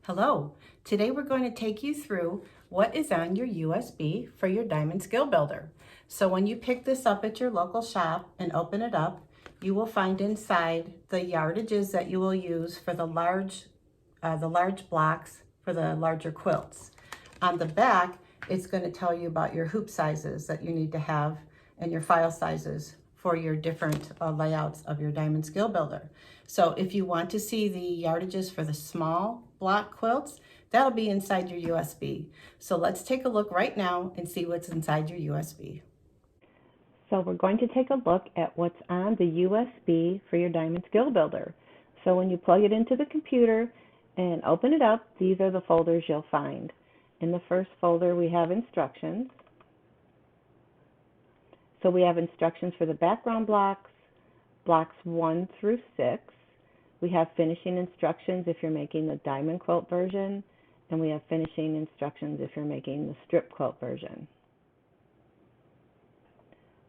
Hello, today we're going to take you through what is on your USB for your Diamond Skill Builder. So when you pick this up at your local shop and open it up, you will find inside the yardages that you will use for the large blocks for the larger quilts. On the back, it's going to tell you about your hoop sizes that you need to have and your file sizes for your different layouts of your Diamond Skill Builder. So if you want to see the yardages for the small block quilts, that'll be inside your USB. So let's take a look right now and see what's inside your USB. So we're going to take a look at what's on the USB for your Diamond Skill Builder. So when you plug it into the computer and open it up, these are the folders you'll find. In the first folder we have instructions. So we have instructions for the background blocks, blocks 1 through 6. We have finishing instructions if you're making the diamond quilt version, and we have finishing instructions if you're making the strip quilt version.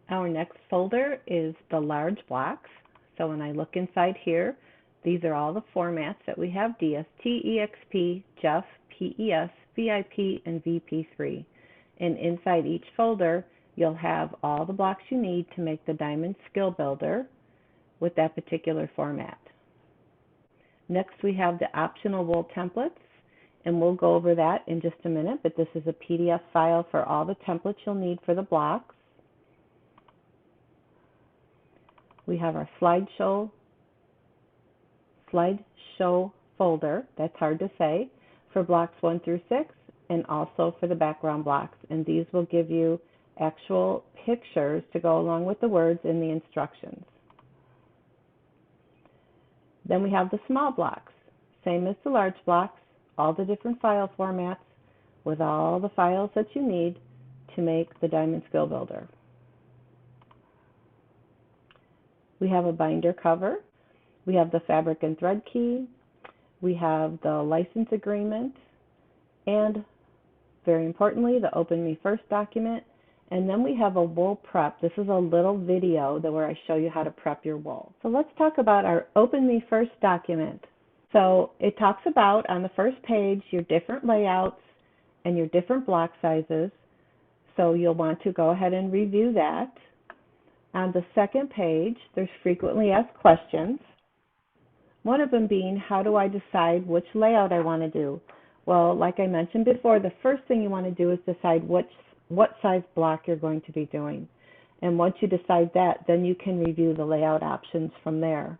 Our next folder is the large blocks. So when I look inside here, these are all the formats that we have: DST, EXP, JEF, PES, VIP, and VP3. And inside each folder, you'll have all the blocks you need to make the Diamond Skill Builder with that particular format. Next, we have the optional wool templates, and we'll go over that in just a minute, but this is a PDF file for all the templates you'll need for the blocks. We have our slideshow folder, that's hard to say, for blocks 1 through 6, and also for the background blocks. And these will give you actual pictures to go along with the words in the instructions. Then we have the small blocks, same as the large blocks, all the different file formats with all the files that you need to make the Diamond Skill Builder. We have a binder cover, we have the fabric and thread key, we have the license agreement, and very importantly, the Open Me First document. And then we have a wool prep. This is a little video where I show you how to prep your wool. So let's talk about our Open Me First document. So it talks about, on the first page, your different layouts and your different block sizes. So you'll want to go ahead and review that. On the second page, there's frequently asked questions. One of them being, how do I decide which layout I want to do? Well, like I mentioned before, the first thing you want to do is decide what size block you're going to be doing. And once you decide that, then you can review the layout options from there.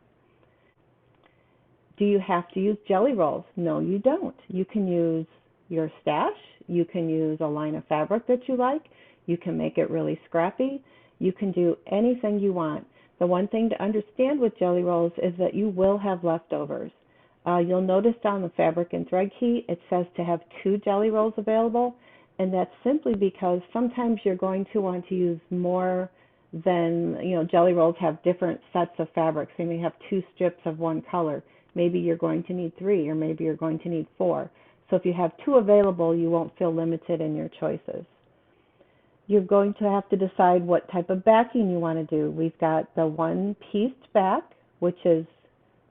Do you have to use jelly rolls? No, you don't. You can use your stash. You can use a line of fabric that you like. You can make it really scrappy. You can do anything you want. The one thing to understand with jelly rolls is that you will have leftovers. You'll notice down the fabric and thread key, it says to have 2 jelly rolls available, and that's simply because sometimes you're going to want to use more than, jelly rolls have different sets of fabrics. They may have 2 strips of one color. Maybe you're going to need 3, or maybe you're going to need 4. So if you have 2 available, you won't feel limited in your choices. You're going to have to decide what type of backing you want to do. We've got the one-pieced back, which is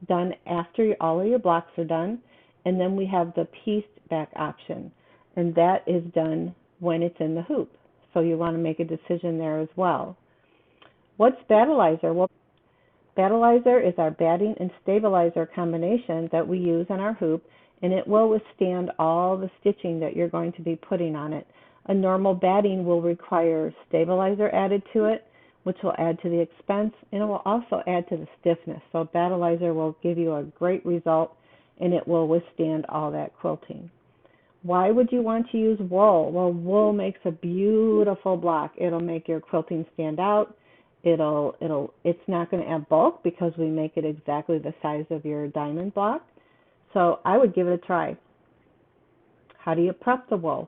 done after all of your blocks are done, and then we have the pieced back option, and that is done when it's in the hoop. So you want to make a decision there as well. What's Battleizer? Well, Battleizer is our batting and stabilizer combination that we use on our hoop, and it will withstand all the stitching that you're going to be putting on it. A normal batting will require stabilizer added to it, which will add to the expense, and it will also add to the stiffness. So Battleizer will give you a great result, and it will withstand all that quilting. Why would you want to use wool? Well, wool makes a beautiful block. It'll make your quilting stand out. It's not going to add bulk because we make it exactly the size of your diamond block. So I would give it a try. How do you prep the wool?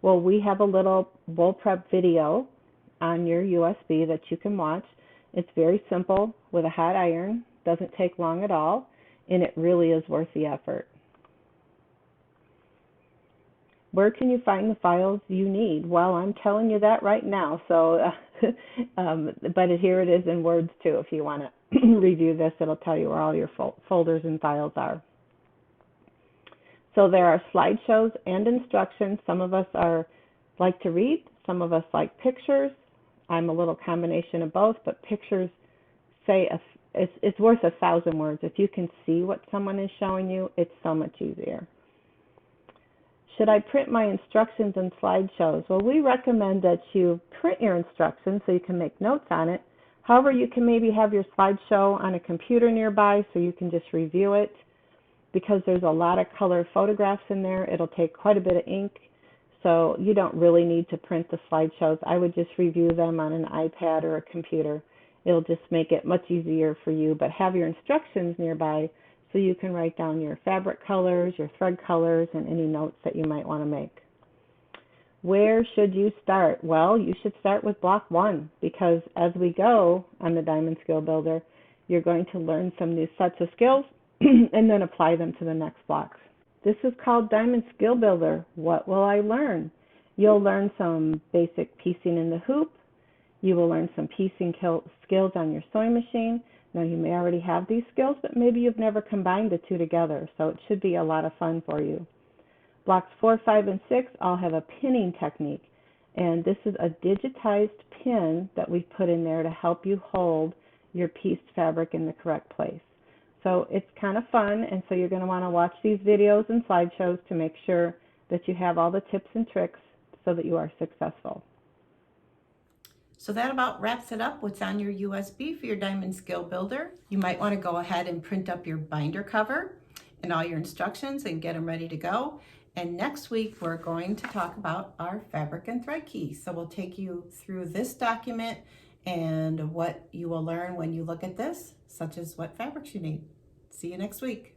Well, we have a little wool prep video on your USB that you can watch. It's very simple with a hot iron. Doesn't take long at all, and it really is worth the effort. Where can you find the files you need? Well, I'm telling you that right now. So, but here it is in Words too. If you want to review this, it'll tell you where all your folders and files are. So there are slideshows and instructions. Some of us like to read, some of us like pictures. I'm a little combination of both, but pictures it's worth 1,000 words. If you can see what someone is showing you, it's so much easier. Should I print my instructions and slideshows? Well, we recommend that you print your instructions so you can make notes on it. However, you can maybe have your slideshow on a computer nearby so you can just review it. Because there's a lot of color photographs in there, it'll take quite a bit of ink. So you don't really need to print the slideshows. I would just review them on an iPad or a computer. It'll just make it much easier for you, but have your instructions nearby so you can write down your fabric colors, your thread colors, and any notes that you might want to make. Where should you start? Well, you should start with block 1 because as we go on the Diamond Skill Builder, you're going to learn some new sets of skills and then apply them to the next blocks. This is called Diamond Skill Builder. What will I learn? You'll learn some basic piecing in the hoop. You will learn some piecing skills on your sewing machine. Now you may already have these skills, but maybe you've never combined the two together, so it should be a lot of fun for you. Blocks 4, 5, and 6 all have a pinning technique, and this is a digitized pin that we put in there to help you hold your pieced fabric in the correct place. So it's kind of fun, and so you're going to want to watch these videos and slideshows to make sure that you have all the tips and tricks so that you are successful. So that about wraps it up what's on your USB for your Diamond Skill Builder. You might want to go ahead and print up your binder cover and all your instructions and get them ready to go. And next week we're going to talk about our fabric and thread key. So we'll take you through this document and what you will learn when you look at this, such as what fabrics you need. See you next week.